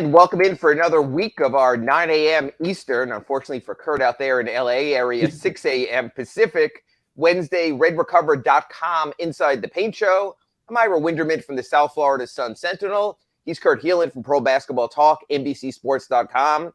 And welcome in for another week of our 9 a.m. Eastern. Unfortunately for Kurt out there in the LA area, 6 a.m. Pacific, Wednesday, redrecover.com Inside the Paint Show. I'm Ira Winderman from the South Florida Sun Sentinel. He's Kurt Helin from Pro Basketball Talk, NBCSports.com.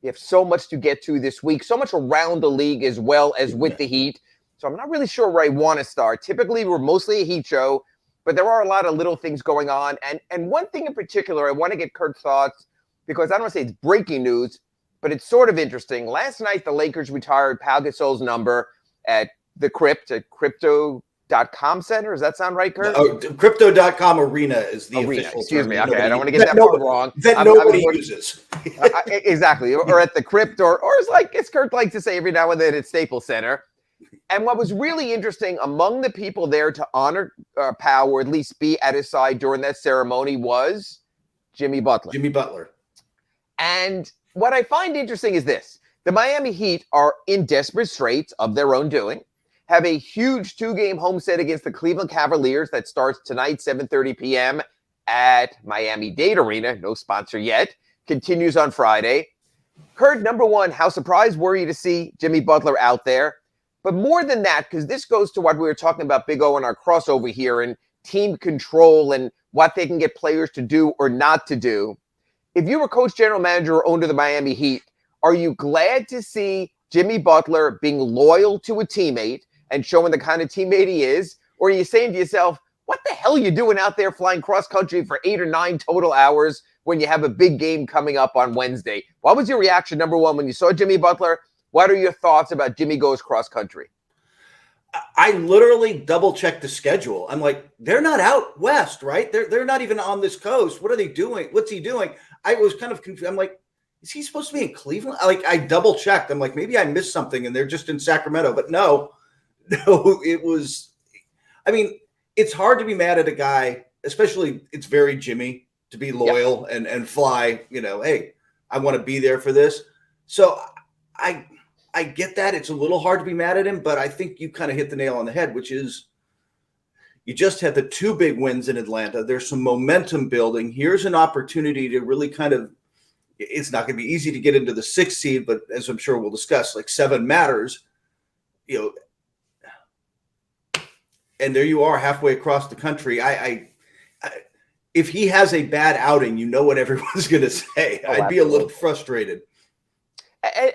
We have so much to get to this week, so much around the league as well as with the Heat. So I'm not really sure where I want to start. Typically, we're mostly a Heat show, but there are a lot of little things going on. And one thing in particular, I want to get Kurt's thoughts, because I don't want to say it's breaking news, but it's sort of interesting. Last night, the Lakers retired Pau Gasol's number at the Crypt, at Crypto.com Center. Does that sound right, Kurt? Oh, Crypto.com Arena is the official Excuse term. me. Okay, I don't want to get that part wrong. That nobody uses. Exactly. Or at the Crypt, or as Kurt likes to say every now and then, at Staples Center. And what was really interesting, among the people there to honor Pau, or at least be at his side during that ceremony, was Jimmy Butler. Jimmy Butler. And what I find interesting is this. The Miami Heat are in desperate straits of their own doing, have a huge two-game homestand against the Cleveland Cavaliers that starts tonight, 7:30 p.m. at Miami-Dade Arena. No sponsor yet. Continues on Friday. Kurt, number one, how surprised were you to see Jimmy Butler out there? But more than that, because this goes to what we were talking about, Big O, in our crossover here, and team control and what they can get players to do or not to do. If you were coach, general manager, or owner of the Miami Heat, are you glad to see Jimmy Butler being loyal to a teammate and showing the kind of teammate he is? Or are you saying to yourself, what the hell are you doing out there flying cross-country for 8 or 9 total hours when you have a big game coming up on Wednesday? What was your reaction, number one, when you saw Jimmy Butler? What are your thoughts about Jimmy goes cross-country? I literally double-checked the schedule. I'm like, they're not out west, right? They're not even on this coast. What are they doing? What's he doing? I was kind of confused. I'm like, is he supposed to be in Cleveland? I double-checked. I'm like, maybe I missed something, and they're just in Sacramento. But no, it was – I mean, it's hard to be mad at a guy, especially it's very Jimmy, to be loyal and fly, hey, I want to be there for this. So I get that. It's a little hard to be mad at him, but I think you kind of hit the nail on the head, which is you just had the 2 big wins in Atlanta. There's some momentum building. Here's an opportunity to really kind of – it's not going to be easy to get into the 6th seed, but as I'm sure we'll discuss, 7 matters, and there you are halfway across the country. If he has a bad outing, you know what everyone's going to say. I'd be a little frustrated.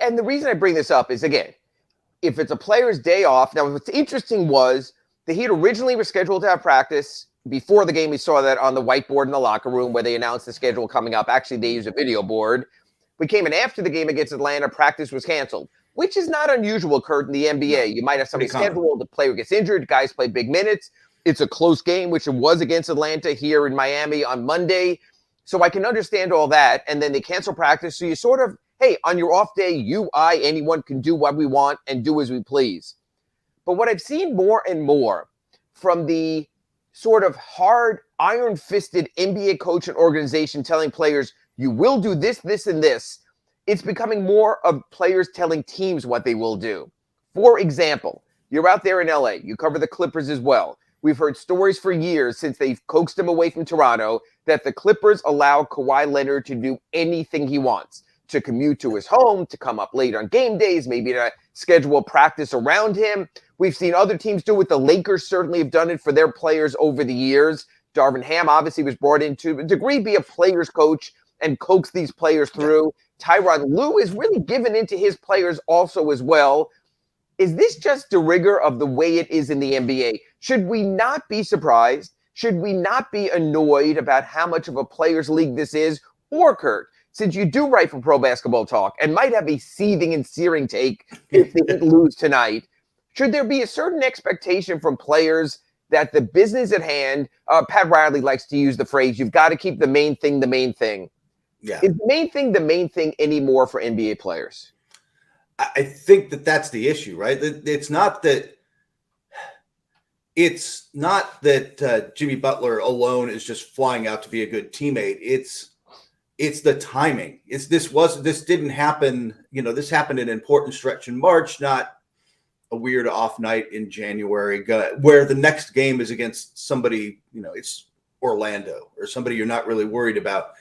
And the reason I bring this up is, again, if it's a player's day off. Now, what's interesting was the Heat originally were scheduled to have practice before the game. We saw that on the whiteboard in the locker room where they announced the schedule coming up. Actually, they used a video board. We came in after the game against Atlanta. Practice was canceled, which is not unusual, Kurt, in the NBA. You might have somebody scheduled, the player gets injured, guys play big minutes. It's a close game, which it was against Atlanta here in Miami on Monday. So I can understand all that. And then they cancel practice. So you sort of, hey, on your off day, anyone can do what we want and do as we please. But what I've seen more and more from the sort of hard, iron-fisted NBA coach and organization telling players, you will do this, this, and this, it's becoming more of players telling teams what they will do. For example, you're out there in LA. You cover the Clippers as well. We've heard stories for years since they've coaxed him away from Toronto that the Clippers allow Kawhi Leonard to do anything he wants. To commute to his home, to come up late on game days, maybe to schedule practice around him. We've seen other teams do it. The Lakers certainly have done it for their players over the years. Darvin Ham obviously was brought in to a degree be a player's coach and coax these players through. Tyronn Lue is really given into his players also as well. Is this just de rigueur of the way it is in the NBA? Should we not be surprised? Should we not be annoyed about how much of a players' league this is? Or, Kurt, since you do write for Pro Basketball Talk and might have a seething and searing take if they lose tonight, should there be a certain expectation from players that the business at hand, Pat Riley likes to use the phrase, you've got to keep the main thing the main thing. Yeah. Is the main thing anymore for NBA players? I think that's the issue, right? It's not that Jimmy Butler alone is just flying out to be a good teammate. It's the timing. This didn't happen. This happened in an important stretch in March, not a weird off night in January, where the next game is against somebody. It's Orlando or somebody you're not really worried about.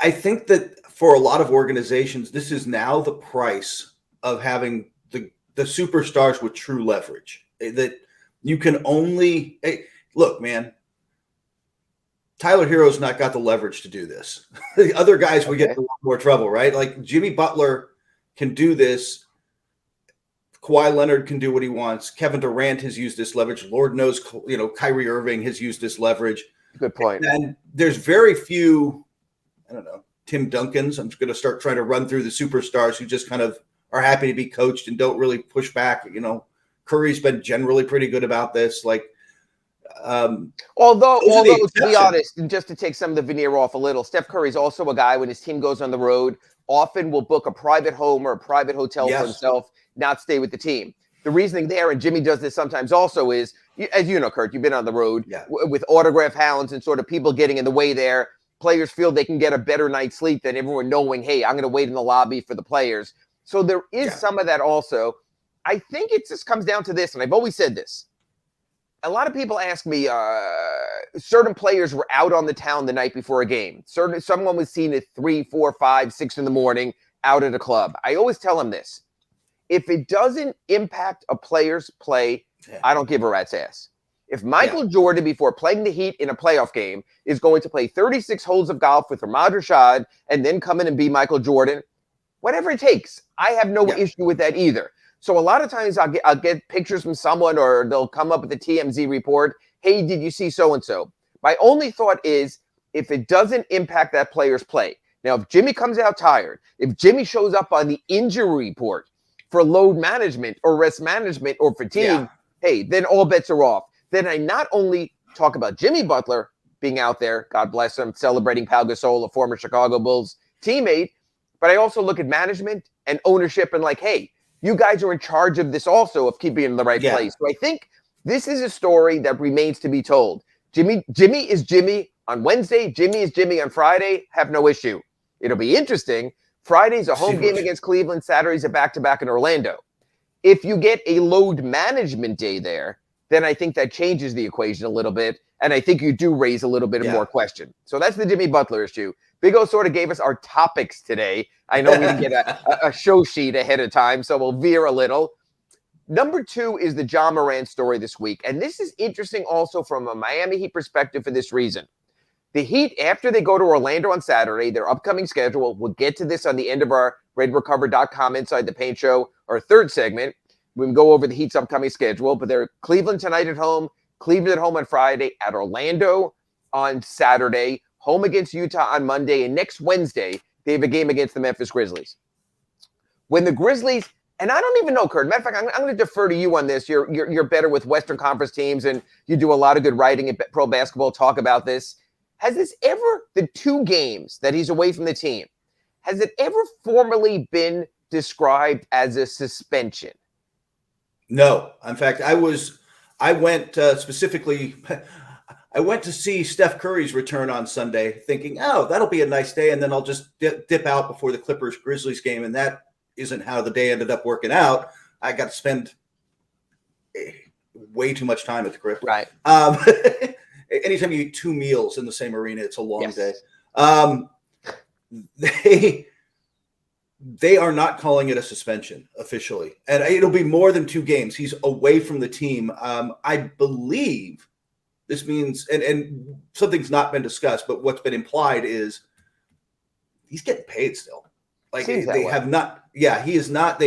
I think that for a lot of organizations, this is now the price of having the superstars with true leverage. That you can only look, man. Tyler Hero's not got the leverage to do this. The other guys would get in a lot more trouble, right? Like Jimmy Butler can do this. Kawhi Leonard can do what he wants. Kevin Durant has used this leverage. Lord knows, Kyrie Irving has used this leverage. Good point. And there's very few, I don't know, Tim Duncans. I'm just going to start trying to run through the superstars who just kind of are happy to be coached and don't really push back. Curry's been generally pretty good about this. Although to be honest, and just to take some of the veneer off a little, Steph Curry's also a guy when his team goes on the road, often will book a private home or a private hotel for himself, not stay with the team. The reasoning there, and Jimmy does this sometimes also, is, as you know, Kurt, you've been on the road with autograph hounds and sort of people getting in the way there. Players feel they can get a better night's sleep than everyone knowing, hey, I'm going to wait in the lobby for the players. So there is some of that also. I think it just comes down to this, and I've always said this. A lot of people ask me, certain players were out on the town the night before a game. Someone was seen at 3, 4, 5, 6 in the morning out at a club. I always tell them this. If it doesn't impact a player's play, I don't give a rat's ass. If Michael Jordan, before playing the Heat in a playoff game, is going to play 36 holes of golf with Ahmad Rashad and then come in and be Michael Jordan, whatever it takes, I have no issue with that either. So a lot of times I'll get pictures from someone, or they'll come up with a TMZ report. Hey, did you see so-and-so? My only thought is, if it doesn't impact that player's play. Now, if Jimmy comes out tired, if Jimmy shows up on the injury report for load management or rest management or fatigue, hey, then all bets are off. Then I not only talk about Jimmy Butler being out there, God bless him, celebrating Pau Gasol, a former Chicago Bulls teammate, but I also look at management and ownership and hey, you guys are in charge of this also, of keeping it in the right place. So I think this is a story that remains to be told. Jimmy is Jimmy on Wednesday. Jimmy is Jimmy on Friday. Have no issue. It'll be interesting. Friday's a home game against Cleveland. Saturday's a back-to-back in Orlando. If you get a load management day there, then I think that changes the equation a little bit. And I think you do raise a little bit of more question. So that's the Jimmy Butler issue. Big O sort of gave us our topics today. I know we didn't get a show sheet ahead of time, so we'll veer a little. Number 2 is the Ja Morant story this week. And this is interesting also from a Miami Heat perspective for this reason. The Heat, after they go to Orlando on Saturday, their upcoming schedule, we'll get to this on the end of our RedRecover.com Inside the Paint show, our third segment. We can go over the Heat's upcoming schedule, but they're Cleveland tonight at home, Cleveland at home on Friday, at Orlando on Saturday, home against Utah on Monday, and next Wednesday, they have a game against the Memphis Grizzlies. When the Grizzlies, and I don't even know, Kurt, matter of fact, I'm going to defer to you on this. You're better with Western Conference teams, and you do a lot of good writing at Pro Basketball, talk about this. Has this ever, the 2 games that he's away from the team, has it ever formally been described as a suspension? No. In fact, I went specifically, I went to see Steph Curry's return on Sunday thinking, oh, that'll be a nice day. And then I'll just dip out before the Clippers-Grizzlies game. And that isn't how the day ended up working out. I got to spend way too much time at the crib. Right. Anytime you eat 2 meals in the same arena, it's a long day. They are not calling it a suspension officially, and it'll be more than 2 games. He's away from the team. I believe this means, and something's not been discussed, but what's been implied is he's getting paid still. They have not. Yeah, he is not.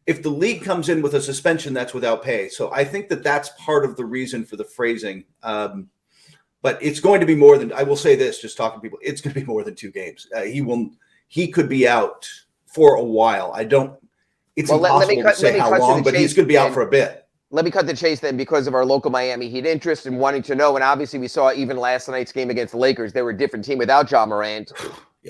If the league comes in with a suspension, that's without pay. So I think that's part of the reason for the phrasing. But it's going to be more than, I will say this, just talking to people, it's going to be more than 2 games. He could be out for a while. It's impossible to say how long, but he's going to be out for a bit. Let me cut the chase then, because of our local Miami Heat interest and wanting to know. And obviously we saw even last night's game against the Lakers, they were a different team without Ja Morant.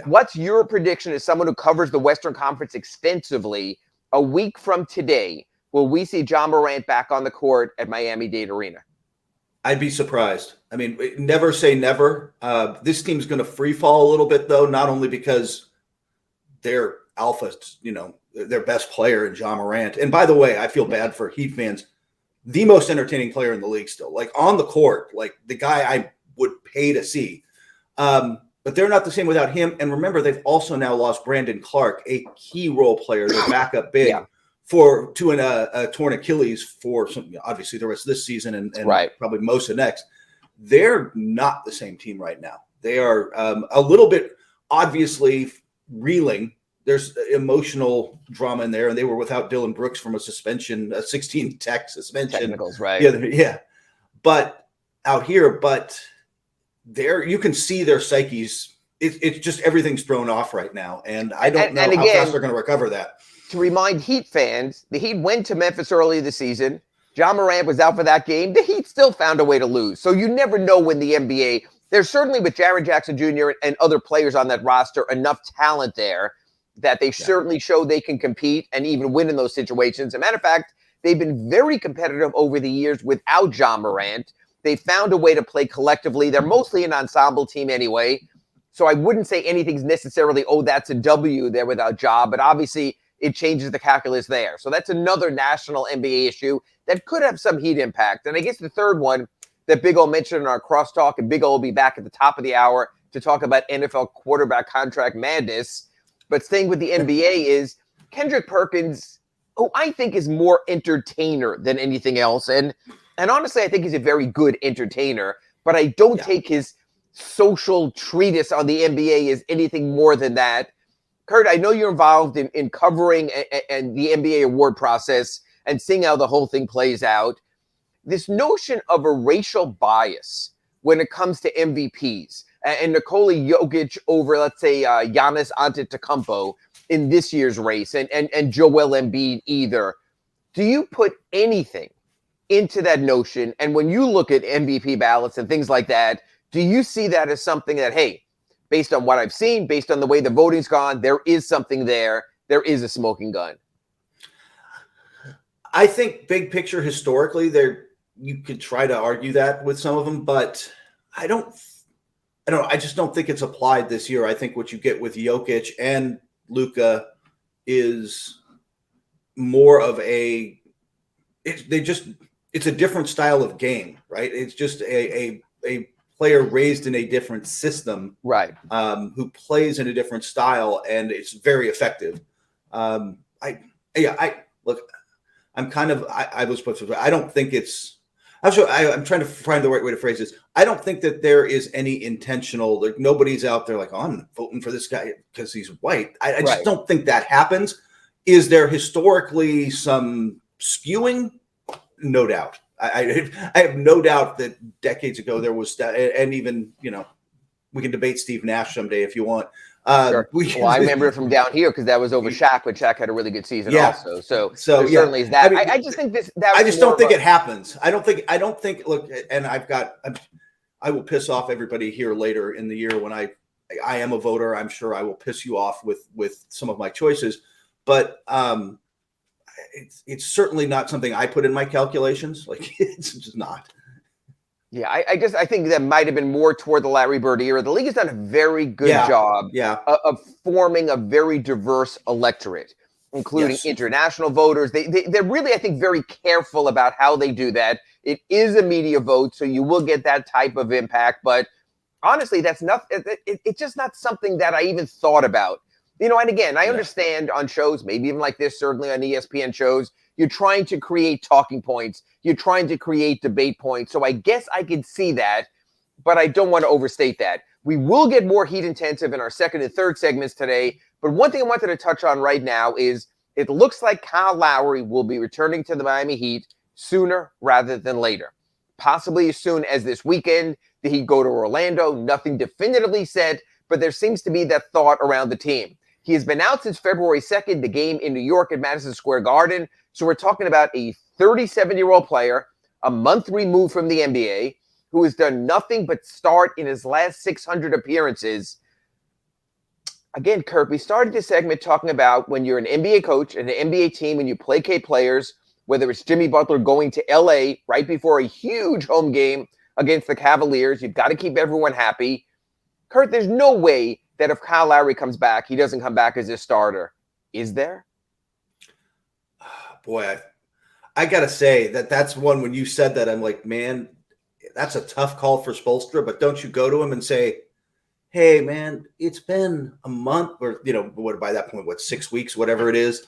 What's your prediction as someone who covers the Western Conference extensively? A week from today, will we see Ja Morant back on the court at Miami-Dade Arena? I'd be surprised. I mean, never say never. This team's going to free fall a little bit, though, not only because they're alpha, their best player in Ja Morant. And by the way, I feel bad for Heat fans. The most entertaining player in the league still, on the court, the guy I would pay to see. But they're not the same without him. And remember, they've also now lost Brandon Clark, a key role player, their backup big, to a torn Achilles for some, obviously the rest of this season and probably most of next. They're not the same team right now. They are a little bit obviously reeling. There's emotional drama in there, and they were without Dylan Brooks from a suspension, a 16 tech suspension. Technicals, right? Yeah. But out here, there you can see their psyches. It's just everything's thrown off right now, and I don't know how fast they're going to recover that. To remind Heat fans, the Heat went to Memphis early this season. John Morant was out for that game. The Heat still found a way to lose. So you never know when the NBA, there's certainly with Jaren Jackson Jr. and other players on that roster, enough talent there that they certainly show they can compete and even win in those situations. As a matter of fact, they've been very competitive over the years without John Morant. They found a way to play collectively. They're mostly an ensemble team anyway. So I wouldn't say anything's necessarily, that's a W there without Ja, but obviously it changes the calculus there. So that's another national NBA issue that could have some Heat impact. And I guess the third one that Big O mentioned in our crosstalk, and Big O will be back at the top of the hour to talk about NFL quarterback contract madness. But staying with the NBA is Kendrick Perkins, who I think is more entertainer than anything else. And honestly, I think he's a very good entertainer, but I don't take his social treatise on the NBA as anything more than that. Kurt, I know you're involved in covering and the NBA award process and seeing how the whole thing plays out. This notion of a racial bias when it comes to MVPs and Nikola Jokic over, let's say, Giannis Antetokounmpo in this year's race and Joel Embiid either. Do you put anything into that notion? And when you look at MVP ballots and things like that, do you see that as something that, hey, based on what I've seen, based on the way the voting's gone, there is something there, there is a smoking gun? I think big picture historically, you could try to argue that with some of them, but I just don't think it's applied this year. I think what you get with Jokic and Luka is more of it's a different style of game, right? It's just a player raised in a different system, right? Who plays in a different style, and it's very effective. I don't think it's. I'm trying to find the right way to phrase this. I don't think that there is any intentional. Like nobody's out there like, I'm voting for this guy because he's white. I just don't think that happens. Is there historically some skewing? No doubt. I have no doubt that decades ago there was that, and even we can debate Steve Nash someday if you want. Sure. I remember it from down here because that was over Shaq, but Shaq had a really good season also. So certainly is that. I just think this. I just don't think it happens. I don't think. Look, and I will piss off everybody here later in the year when I am a voter. I'm sure I will piss you off with some of my choices, but it's certainly not something I put in my calculations. Like it's just not. Yeah, I think that might have been more toward the Larry Bird era. The league has done a very good job of forming a very diverse electorate, including international voters. They're really, I think, very careful about how they do that. It is a media vote, so you will get that type of impact. But honestly, that's not. It's just not something that I even thought about. And again, I understand on shows, maybe even like this, certainly on ESPN shows, you're trying to create talking points. You're trying to create debate points. So I guess I could see that, but I don't want to overstate that. We will get more Heat intensive in our second and third segments today. But one thing I wanted to touch on right now is it looks like Kyle Lowry will be returning to the Miami Heat sooner rather than later. Possibly as soon as this weekend. Did he go to Orlando? Nothing definitively said, but there seems to be that thought around the team. He has been out since February 2nd, the game in New York at Madison Square Garden. So we're talking about a 37-year-old player, a month removed from the NBA, who has done nothing but start in his last 600 appearances. Again, Kurt, we started this segment talking about when you're an NBA coach and an NBA team and you placate players, whether it's Jimmy Butler going to LA right before a huge home game against the Cavaliers, you've got to keep everyone happy. Kurt, there's no way that if Kyle Lowry comes back, he doesn't come back as a starter. Is there? Boy, I got to say that's one, when you said that, I'm like, man, that's a tough call for Spoelstra, but don't you go to him and say, hey, man, it's been a month or, what by that point, 6 weeks, whatever it is.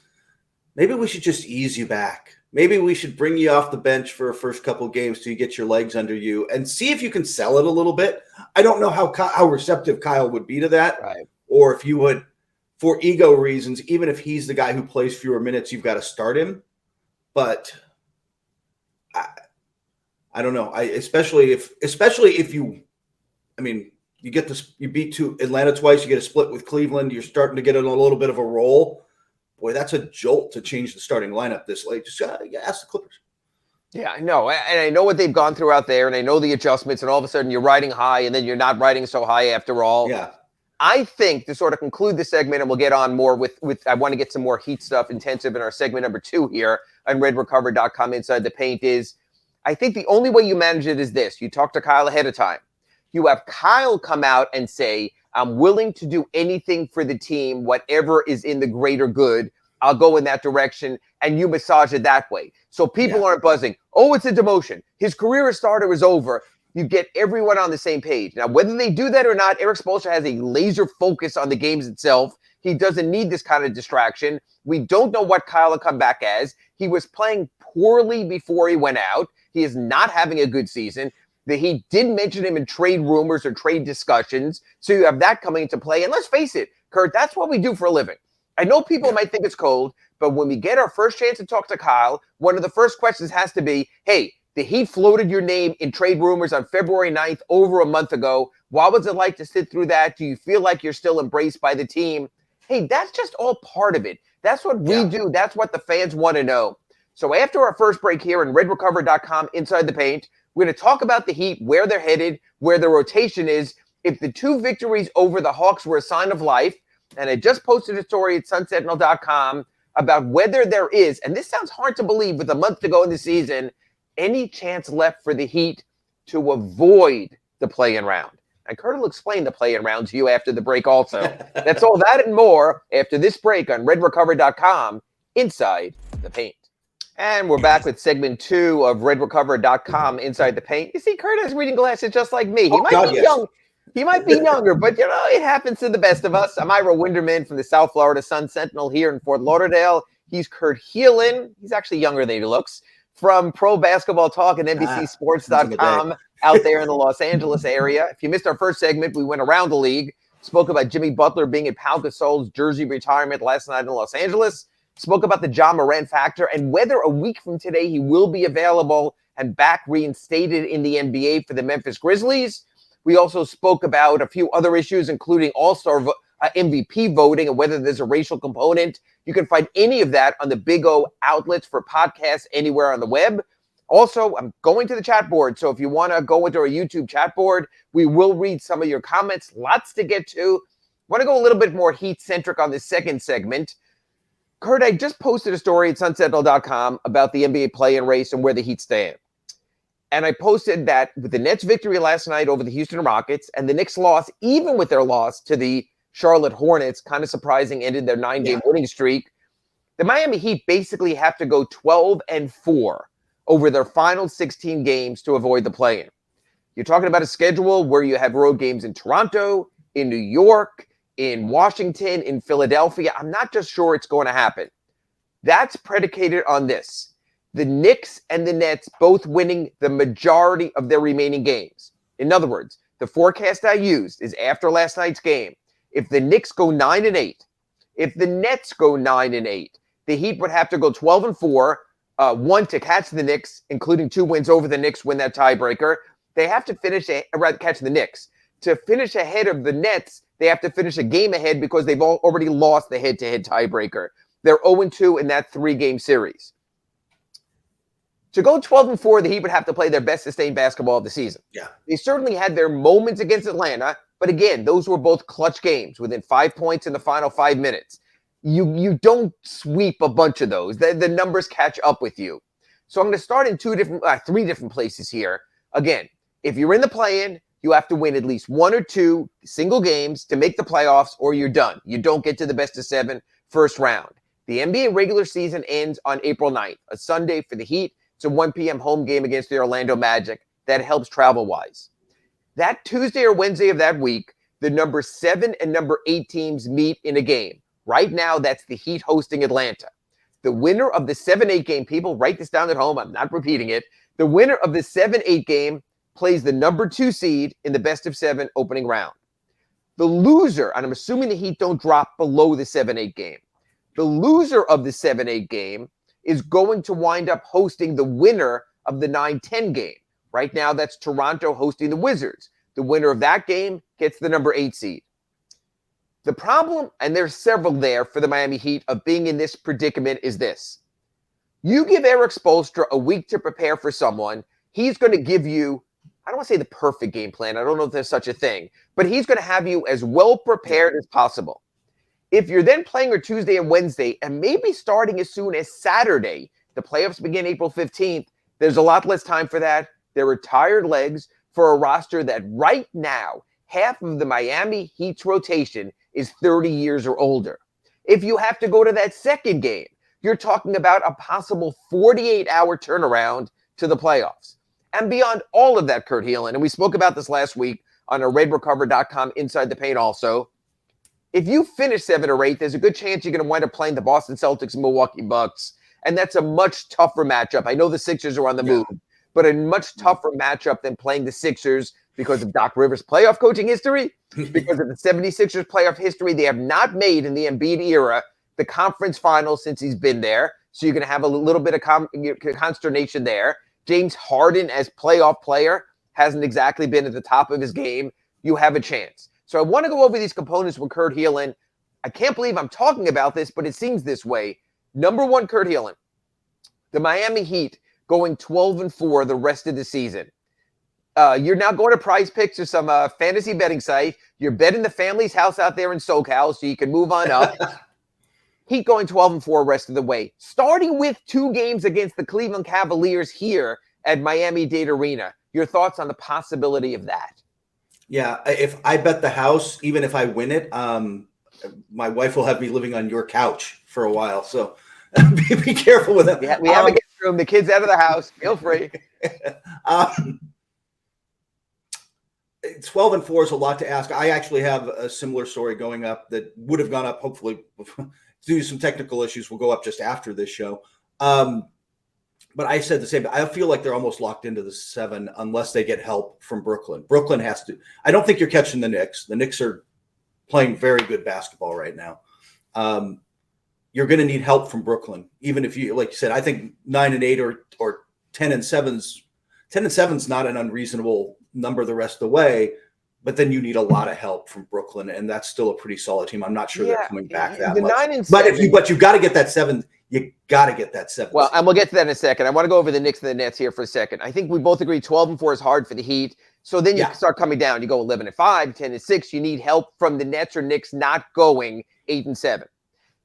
Maybe we should just ease you back. Maybe we should bring you off the bench for a first couple of games till you get your legs under you and see if you can sell it a little bit. I don't know how receptive Kyle would be to that, Right. or if you would, for ego reasons, even if he's the guy who plays fewer minutes, you've got to start him. But I don't know. Especially if you, you get this, you beat Atlanta twice, you get a split with Cleveland, you're starting to get in a little bit of a roll. Boy, that's a jolt to change the starting lineup this late. Just ask the Clippers. Yeah, I know. And I know what they've gone through out there, and I know the adjustments, and all of a sudden you're riding high, and then you're not riding so high after all. Yeah. I think to sort of conclude the segment, and we'll get on more with I want to get some more Heat stuff intensive in our segment number 2 here on redrecover.com Inside the Paint is, I think the only way you manage it is this. You talk to Kyle ahead of time. You have Kyle come out and say, I'm willing to do anything for the team, whatever is in the greater good. I'll go in that direction, and you massage it that way. So people aren't buzzing. Oh, it's a demotion. His career as starter is over. You get everyone on the same page. Now, whether they do that or not, Eric Spoelstra has a laser focus on the games itself. He doesn't need this kind of distraction. We don't know what Kyle will come back as. He was playing poorly before he went out. He is not having a good season. He did mention him in trade rumors or trade discussions. So you have that coming into play. And let's face it, Kurt, that's what we do for a living. I know people might think it's cold, but when we get our first chance to talk to Kyle, one of the first questions has to be, hey, the Heat floated your name in trade rumors on February 9th, over a month ago. What was it like to sit through that? Do you feel like you're still embraced by the team? Hey, that's just all part of it. That's what we do. That's what the fans want to know. So after our first break here on redrecover.com Inside the Paint, we're going to talk about the Heat, where they're headed, where their rotation is. If the 2 victories over the Hawks were a sign of life, and I just posted a story at sunsentinel.com about whether there is, and this sounds hard to believe with a month to go in the season, any chance left for the Heat to avoid the play-in round. And Kurt will explain the play-in round to you after the break also. That's all that and more after this break on redrecover.com Inside the Paint. And we're back with segment 2 of redrecover.com Inside the Paint. You see, Kurt has reading glasses just like me. He might be young. He might be younger, but, it happens to the best of us. I'm Ira Winderman from the South Florida Sun Sentinel here in Fort Lauderdale. He's Kurt Helin. He's actually younger than he looks. From Pro Basketball Talk and NBCSports.com out there in the Los Angeles area. If you missed our first segment, we went around the league, spoke about Jimmy Butler being at Pau Gasol's jersey retirement last night in Los Angeles, spoke about the Ja Morant factor and whether a week from today he will be available and back reinstated in the NBA for the Memphis Grizzlies. We also spoke about a few other issues, including All-Star MVP voting and whether there's a racial component. You can find any of that on the Big O outlets for podcasts anywhere on the web. Also, I'm going to the chat board, so if you want to go into our YouTube chat board, we will read some of your comments. Lots to get to. I want to go a little bit more Heat-centric on this second segment. Kurt, I just posted a story at sunsentinel.com about the NBA play-in race and where the Heat stand. And I posted that with the Nets' victory last night over the Houston Rockets and the Knicks' loss, even with their loss to the Charlotte Hornets, kind of surprising, ended their 9-game winning streak. The Miami Heat basically have to go 12-4 over their final 16 games to avoid the play-in. You're talking about a schedule where you have road games in Toronto, in New York, in Washington, in Philadelphia. I'm not just sure it's going to happen. That's predicated on this. The Knicks and the Nets both winning the majority of their remaining games. In other words, the forecast I used is after last night's game. If the Knicks go 9-8, if the Nets go 9-8, the Heat would have to go 12-4, one to catch the Knicks, including 2 wins over the Knicks, win that tiebreaker. They have to catch the Knicks. To finish ahead of the Nets, they have to finish a game ahead because they've already lost the head-to-head tiebreaker. They're 0-2 in that 3-game series. To go 12-4, the Heat would have to play their best sustained basketball of the season. Yeah. They certainly had their moments against Atlanta, but again, those were both clutch games within 5 points in the final 5 minutes. You don't sweep a bunch of those. The numbers catch up with you. So I'm going to start in 3 different places here. Again, if you're in the play-in, you have to win at least 1 or 2 single games to make the playoffs, or you're done. You don't get to the best of 7 first round. The NBA regular season ends on April 9th, a Sunday for the Heat. It's a 1 p.m. home game against the Orlando Magic. That helps travel-wise. That Tuesday or Wednesday of that week, the number 7 and number 8 teams meet in a game. Right now, that's the Heat hosting Atlanta. The winner of the 7-8 game, people write this down at home, I'm not repeating it. The winner of the 7-8 game plays the number 2 seed in the best of 7 opening round. The loser, and I'm assuming the Heat don't drop below the 7-8 game. The loser of the 7-8 game is going to wind up hosting the winner of the 9-10 game. Right now, that's Toronto hosting the Wizards. The winner of that game gets the number 8 seed. The problem, and there's several there for the Miami Heat of being in this predicament, is this. You give Eric Spoelstra a week to prepare for someone, he's going to give you, I don't want to say the perfect game plan. I don't know if there's such a thing, but he's going to have you as well prepared as possible. If you're then playing on Tuesday and Wednesday, and maybe starting as soon as Saturday, the playoffs begin April 15th, there's a lot less time for that. There are tired legs for a roster that right now, half of the Miami Heat's rotation is 30 years or older. If you have to go to that second game, you're talking about a possible 48-hour turnaround to the playoffs. And beyond all of that, Kurt Helin, and we spoke about this last week on our RedRecover.com Inside the Paint also, if you finish 7 or 8, there's a good chance you're going to wind up playing the Boston Celtics and Milwaukee Bucks, and that's a much tougher matchup. I know the Sixers are on the move, but a much tougher matchup than playing the Sixers because of Doc Rivers' playoff coaching history, because of the 76ers playoff history. They have not made in the Embiid era the conference finals since he's been there, so you're going to have a little bit of consternation there. James Harden as playoff player hasn't exactly been at the top of his game. You have a chance. So I want to go over these components with Kurt Helin. I can't believe I'm talking about this, but it seems this way. Number one, Kurt Helin, the Miami Heat going 12-4 the rest of the season. You're now going to Prize Picks or some fantasy betting site. You're betting the family's house out there in SoCal so you can move on up. Heat going 12-4 rest of the way. Starting with 2 games against the Cleveland Cavaliers here at Miami-Dade Arena. Your thoughts on the possibility of that? Yeah, if I bet the house, even if I win it, my wife will have me living on your couch for a while. So be careful with that. Yeah, we have a guest room. The kid's out of the house. Feel free. 12-4 is a lot to ask. I actually have a similar story going up that would have gone up, hopefully, due to some technical issues, will go up just after this show. But I said the same. I feel like they're almost locked into the 7 unless they get help from Brooklyn. Brooklyn has to. I don't think you're catching the Knicks. The Knicks are playing very good basketball right now. You're going to need help from Brooklyn, even if you, like you said, I think 9 and 8 or 10 and 7's 10 and 7's not an unreasonable number the rest of the way. But then you need a lot of help from Brooklyn, and that's still a pretty solid team. I'm not sure they're coming back that much. 9 and 7, but you got to get that 7. You got to get that 7. Well, and we'll get to that in a second. I want to go over the Knicks and the Nets here for a second. I think we both agree 12-4 is hard for the Heat. So then you start coming down. You go 11-5, 10-6. You need help from the Nets or Knicks not going 8-7.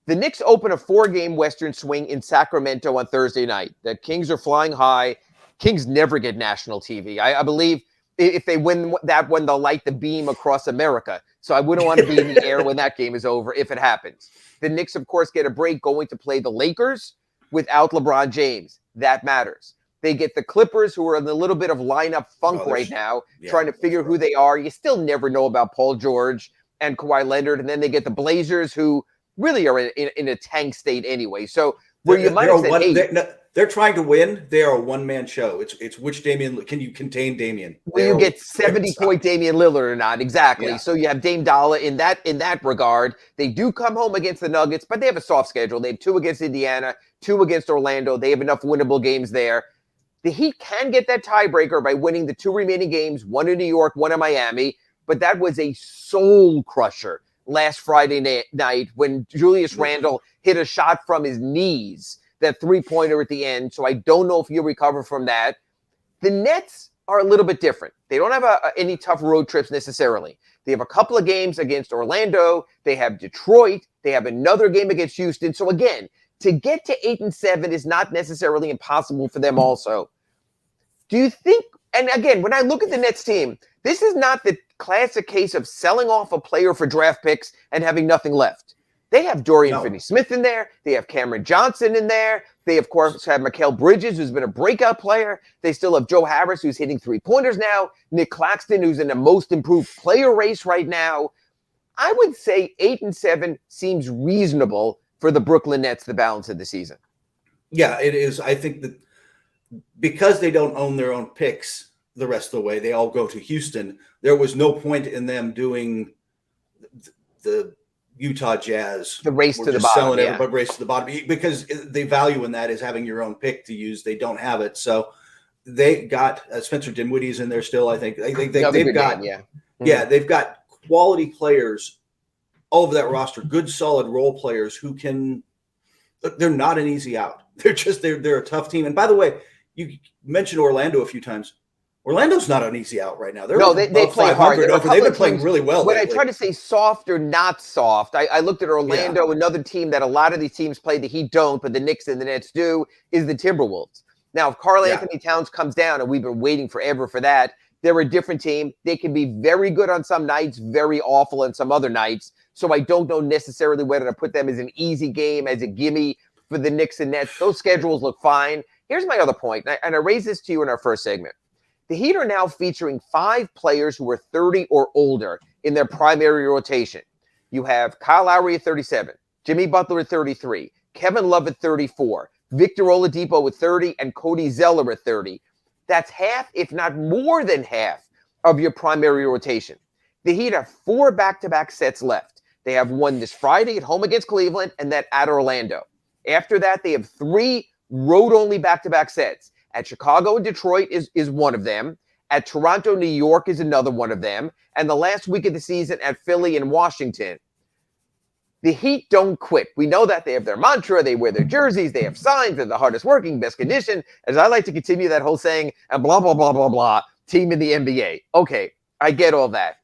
The Knicks open a 4-game Western swing in Sacramento on Thursday night. The Kings are flying high. Kings never get national TV. I believe if they win that one, they'll light the beam across America. So I wouldn't want to be in the air when that game is over if it happens. The Knicks, of course, get a break going to play the Lakers without LeBron James. That matters. They get the Clippers, who are in a little bit of lineup funk right now, trying to figure who they are. You still never know about Paul George and Kawhi Leonard. And then they get the Blazers, who really are in a tank state anyway. So where you might have said, hey, they're trying to win. They are a one-man show. It's which Damian can you contain Damian? Will you get 70-point Damian Lillard or not? Exactly. Yeah. So you have Dame Dollar in that regard. They do come home against the Nuggets, but they have a soft schedule. They have 2 against Indiana, 2 against Orlando. They have enough winnable games there. The Heat can get that tiebreaker by winning the 2 remaining games, 1 in New York, 1 in Miami. But that was a soul crusher last Friday night when Julius Randle hit a shot from his knees. That 3-pointer at the end, so I don't know if you'll recover from that. The Nets are a little bit different. They don't have any tough road trips necessarily. They have a couple of games against Orlando. They have Detroit. They have another game against Houston. So again, to get to 8-7 is not necessarily impossible for them also. Do you think, and again, when I look at the Nets team, this is not the classic case of selling off a player for draft picks and having nothing left. They have Dorian No. Finney-Smith in there. They have Cameron Johnson in there. They, of course, have Mikal Bridges, who's been a breakout player. They still have Joe Harris, who's hitting three-pointers now. Nick Claxton, who's in the most improved player race right now. I would say 8-7 seems reasonable for the Brooklyn Nets the balance of the season. Yeah, it is. I think that because they don't own their own picks the rest of the way, they all go to Houston. There was no point in them doing the Utah Jazz, the race to the bottom, selling everybody race to the bottom, because the value in that is having your own pick to use. They don't have it, so they got Spencer Dinwiddie's in there still. I think they've got they've got quality players all over that roster, good solid role players who can. They're not an easy out. They're a tough team. And by the way, you mentioned Orlando a few times. Orlando's not an easy out right now. They play hard. They've been playing really well. When I try to say soft or not soft, I looked at Orlando, another team that a lot of these teams play, the Heat don't, but the Knicks and the Nets do, is the Timberwolves. Now, if Karl Anthony Towns comes down, and we've been waiting forever for that, they're a different team. They can be very good on some nights, very awful on some other nights. So I don't know necessarily whether to put them as an easy game, as a gimme for the Knicks and Nets. Those schedules look fine. Here's my other point, and I raised this to you in our first segment. The Heat are now featuring 5 players who are 30 or older in their primary rotation. You have Kyle Lowry at 37, Jimmy Butler at 33, Kevin Love at 34, Victor Oladipo at 30, and Cody Zeller at 30. That's half, if not more than half, of your primary rotation. The Heat have 4 back-to-back sets left. They have one this Friday at home against Cleveland and that at Orlando. After that, they have 3 road-only back-to-back sets. At Chicago and Detroit is one of them. At Toronto, New York is another one of them. And the last week of the season at Philly and Washington. The Heat don't quit. We know that. They have their mantra. They wear their jerseys. They have signs. They're the hardest working, best conditioned. As I like to continue that whole saying, and blah, blah, blah, blah, blah, team in the NBA. Okay, I get all that.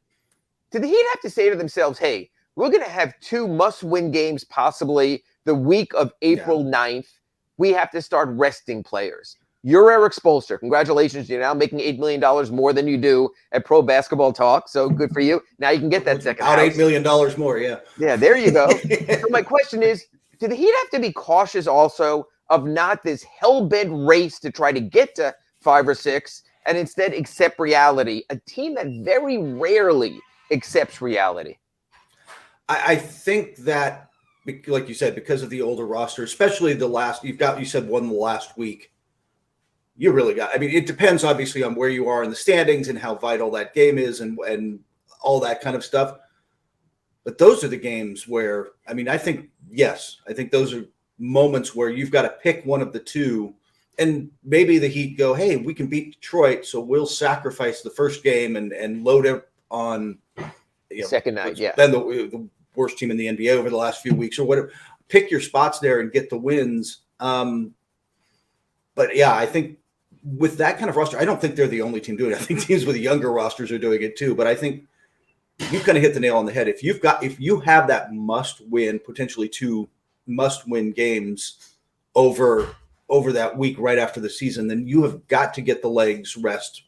Do the Heat have to say to themselves, hey, we're going to have 2 must-win games possibly the week of April 9th. We have to start resting players. You're Eric Spoelstra. Congratulations. You're now making $8 million more than you do at Pro Basketball Talk. So good for you. Now you can get that second house. $8 million more, yeah. Yeah, there you go. So my question is, do the Heat have to be cautious also of not this hell-bent race to try to get to 5 or 6 and instead accept reality? A team that very rarely accepts reality. I think that, like you said, because of the older roster, especially you said one the last week. You really got, I mean, it depends obviously on where you are in the standings and how vital that game is and all that kind of stuff. But those are the games where, I mean, I think those are moments where you've got to pick one of the two, and maybe the Heat go, hey, we can beat Detroit, so we'll sacrifice the first game and load it on second night. Yeah. Then the worst team in the NBA over the last few weeks or whatever. Pick your spots there and get the wins. But yeah, I think with that kind of roster, I don't think they're the only team doing it. I think teams with younger rosters are doing it too. But I think you kind of hit the nail on the head. If you have that must-win, potentially 2 must-win games over that week right after the season, then you have got to get the legs rest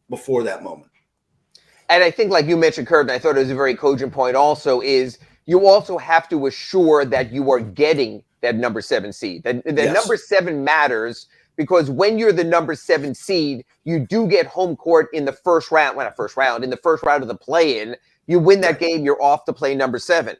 before that moment. And I think, like you mentioned, Kurt, and I thought it was a very cogent point also, is you also have to assure that you are getting that number 7 seed. That number 7 matters, because when you're the number 7 seed, you do get home court in the first round. Well, not first round, in the first round of the play-in. You win that game, you're off to play number 7.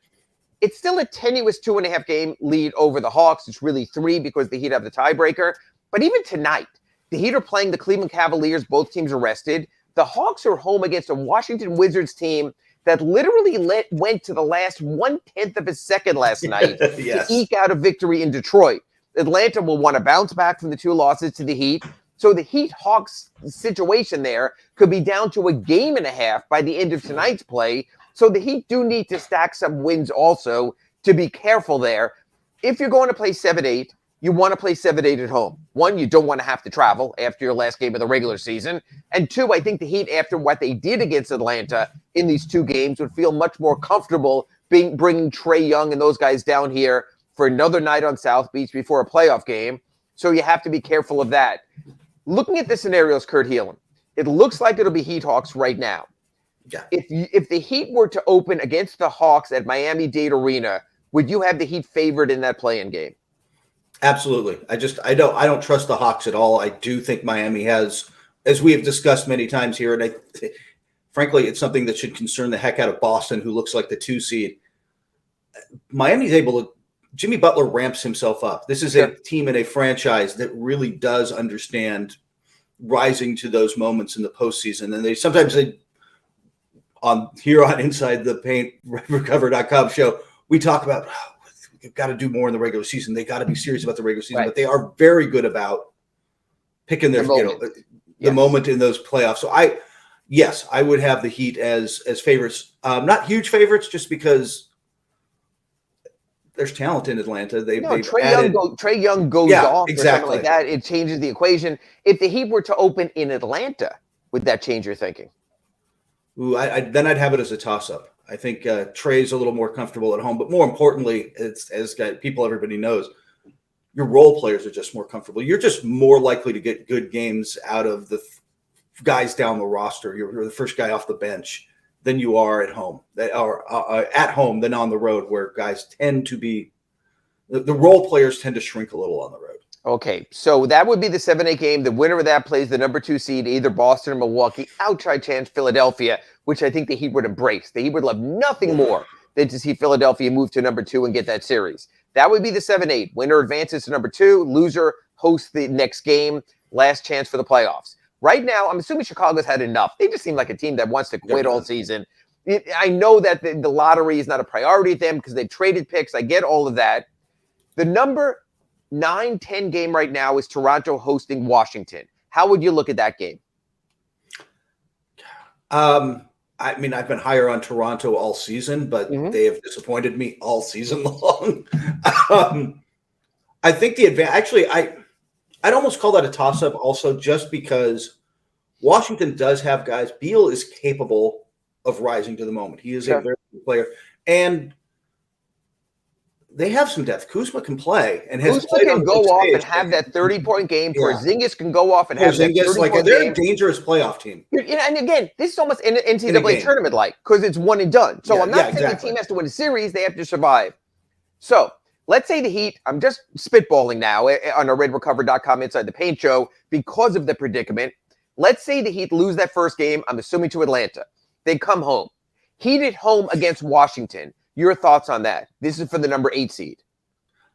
It's still a tenuous 2.5 game lead over the Hawks. It's really 3 because the Heat have the tiebreaker. But even tonight, the Heat are playing the Cleveland Cavaliers. Both teams are rested. The Hawks are home against a Washington Wizards team that literally went to the last 1/10 of a second last night to eke out a victory in Detroit. Atlanta will want to bounce back from the 2 losses to the Heat. So the Heat-Hawks situation there could be down to a game and a half by the end of tonight's play. So the Heat do need to stack some wins also to be careful there. If you're going to play 7-8, you want to play 7-8 at home. 1, you don't want to have to travel after your last game of the regular season. And 2, I think the Heat, after what they did against Atlanta in these 2 games, would feel much more comfortable bringing Trae Young and those guys down here for another night on South Beach before a playoff game. So you have to be careful of that. Looking at the scenarios, Kurt Helin, it looks like it'll be Heat-Hawks right now. Yeah. If the Heat were to open against the Hawks at Miami-Dade Arena would you have the Heat favored in that play-in game? Absolutely. I don't trust the Hawks at all. I do think Miami has, as we have discussed many times here, and frankly, it's something that should concern the heck out of Boston, who looks like the 2 seed. Miami's able to. Jimmy Butler ramps himself up. This is a team and a franchise that really does understand rising to those moments in the postseason. And they sometimes on Inside the Paint Recover.com show, we talk about we've got to do more in the regular season. They got to be serious about the regular season, but they are very good about picking their the moment in those playoffs. So I would have the Heat as favorites. Not huge favorites, just because there's talent in Atlanta. Trae Young goes off or something like that. It changes the equation. If the Heat were to open in Atlanta, would that change your thinking? Ooh, then I'd have it as a toss-up. I think Trae's a little more comfortable at home, but more importantly, it's everybody knows, your role players are just more comfortable. You're just more likely to get good games out of the guys down the roster. You're the first guy off the bench than you are at home. At home than on the road, where guys tend to be the role players tend to shrink a little on the road. Okay, so that would be the 7-8 game. The winner of that plays the number 2 seed, either Boston or Milwaukee. Outside chance Philadelphia, which I think the Heat would embrace. The Heat would love nothing more than to see Philadelphia move to number 2 and get that series. That would be the 7-8. Winner advances to number 2. Loser hosts the next game. Last chance for the playoffs. Right now, I'm assuming Chicago's had enough. They just seem like a team that wants to quit all season. I know that the lottery is not a priority to them because they traded picks. I get all of that. The number 9-10 game right now is Toronto hosting Washington. How would you look at that game? I mean, I've been higher on Toronto all season, but they have disappointed me all season long. I think the advantage, actually, I'd almost call that a toss-up also, just because Washington does have guys. Beal is capable of rising to the moment. He is a very good player. And they have some depth. Kuzma can play, and Kuzma can go off and have that 30-point game. Porzingis can go off and have that 30-point game. They're a dangerous playoff team. And again, this is almost an NCAA tournament-like, because it's one and done. So I'm not saying the team has to win a series. They have to survive. So let's say the Heat, I'm just spitballing now on our RedRecover.com Inside the Paint show because of the predicament. Let's say the Heat lose that first game, I'm assuming to Atlanta. They come home. Heat at home against Washington. Your thoughts on that? This is for the number 8 seed.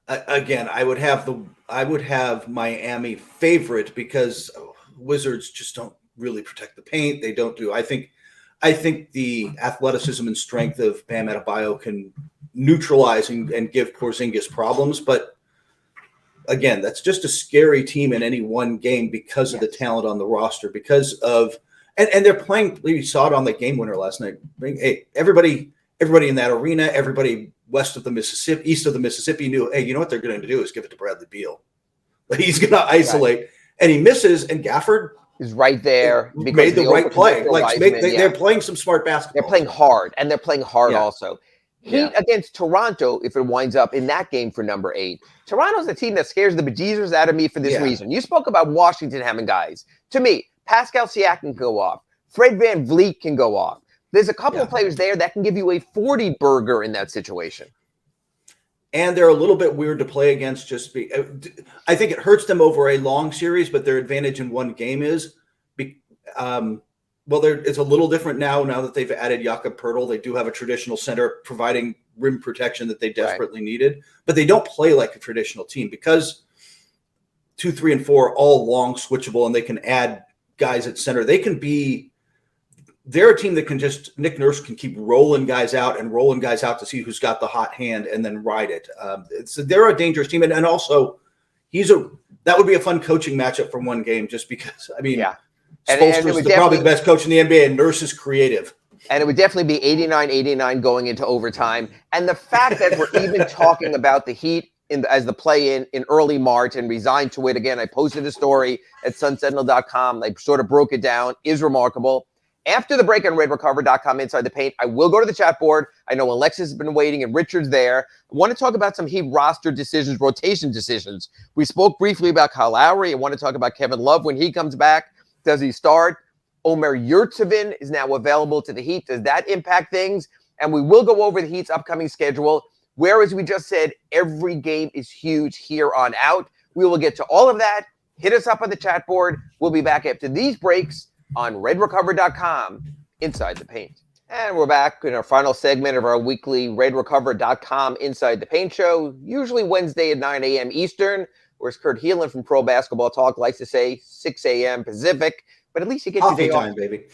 Again, I would have Miami favorite because Wizards just don't really protect the paint. They don't do. I think the athleticism and strength of Bam Adebayo can neutralize and give Porzingis problems. But again, that's just a scary team in any one game because of the talent on the roster. Because of and they're playing. We saw it on the game winner last night. Hey, everybody in that arena, everybody east of the Mississippi knew, hey, you know what they're going to do is give it to Bradley Beal. He's going to isolate, and he misses, and Gafford is right there. Made the right play. They're playing some smart basketball. They're playing hard, and they're playing hard also. Heat against Toronto, if it winds up in that game for number 8. Toronto's a team that scares the bejesus out of me for this reason. You spoke about Washington having guys. To me, Pascal Siakam can go off. Fred VanVleet can go off. There's a couple of players there that can give you a 40 burger in that situation. And they're a little bit weird to play against. I think it hurts them over a long series, but their advantage in one game is, it's a little different now that they've added Jakob Poeltl. They do have a traditional center providing rim protection that they desperately needed, but they don't play like a traditional team because 2, 3, and 4 all long switchable, and they can add guys at center. They're a team that can Nick Nurse can keep rolling guys out to see who's got the hot hand and then ride it. They're a dangerous team. And also that would be a fun coaching matchup for one game, just because, Spoelstra's probably the best coach in the NBA, and Nurse is creative. And it would definitely be 89-89 going into overtime. And the fact that we're even talking about the Heat as the play-in early March and resigned to it, again, I posted a story at sunsentinel.com. I sort of broke it down, is remarkable. After the break on RedRecover.com Inside the Paint, I will go to the chat board. I know Alexis has been waiting and Richard's there. I want to talk about some Heat roster decisions, rotation decisions. We spoke briefly about Kyle Lowry. I want to talk about Kevin Love when he comes back. Does he start? Omer Yurtseven is now available to the Heat. Does that impact things? And we will go over the Heat's upcoming schedule. Whereas we just said every game is huge here on out. We will get to all of that. Hit us up on the chat board. We'll be back after these breaks on redrecover.com Inside the Paint. And we're back in our final segment of our weekly redrecover.com Inside the Paint show, usually Wednesday at 9 a.m. Eastern, whereas Kurt Helin from Pro Basketball Talk likes to say 6 a.m. Pacific, but at least you get Coffee your day time, off. baby.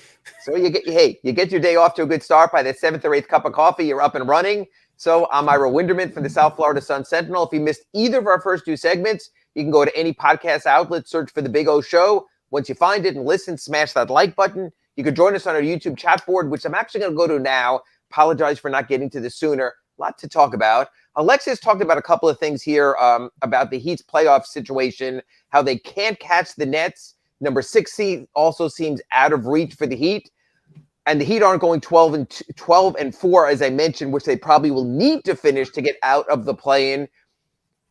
So you get your day off to a good start. By that 7th or 8th cup of coffee, you're up and running. So I'm Ira Winderman from the South Florida Sun Sentinel. If you missed either of our first two segments, you can go to any podcast outlet, search for The Big O Show. Once you find it and listen, smash that like button. You can join us on our YouTube chat board, which I'm actually going to go to now. Apologize for not getting to this sooner. A lot to talk about. Alexis talked about a couple of things here about the Heat's playoff situation, how they can't catch the Nets. Number 6 seed also seems out of reach for the Heat. And the Heat aren't going 12 and 4, as I mentioned, which they probably will need to finish to get out of the play-in.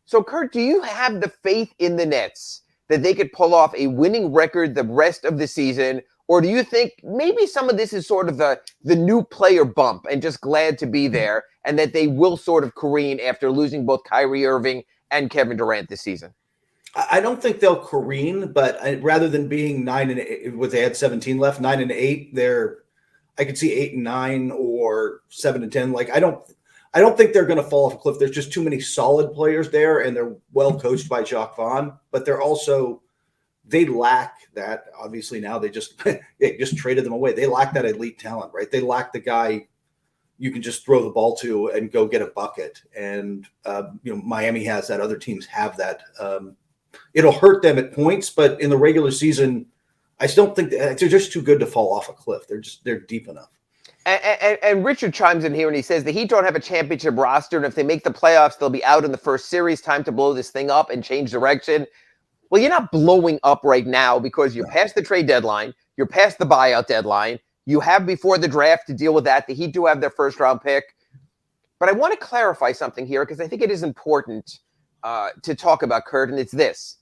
So, Kurt, do you have the faith in the Nets that they could pull off a winning record the rest of the season? Or do you think maybe some of this is sort of the new player bump and just glad to be there, and that they will sort of careen after losing both Kyrie Irving and Kevin Durant this season? I don't think they'll careen, but rather than being 9 and 8, they had 17 left, 9 and 8, I could see 8 and 9 or 7 and 10. Like I don't think they're going to fall off a cliff. There's just too many solid players there, and they're well coached by Jacques Vaughn. But they lack that. Obviously, now they just traded them away. They lack that elite talent, right? They lack the guy you can just throw the ball to and go get a bucket. And Miami has that. Other teams have that. It'll hurt them at points, but in the regular season, I still don't think they're just too good to fall off a cliff. They're deep enough. And Richard chimes in here and he says the Heat don't have a championship roster, and if they make the playoffs, they'll be out in the first series. Time to blow this thing up and change direction. Well, you're not blowing up right now because you're past the trade deadline. You're past the buyout deadline. You have before the draft to deal with that. The Heat do have their first round pick. But I want to clarify something here because I think it is important to talk about, Kurt, and it's this.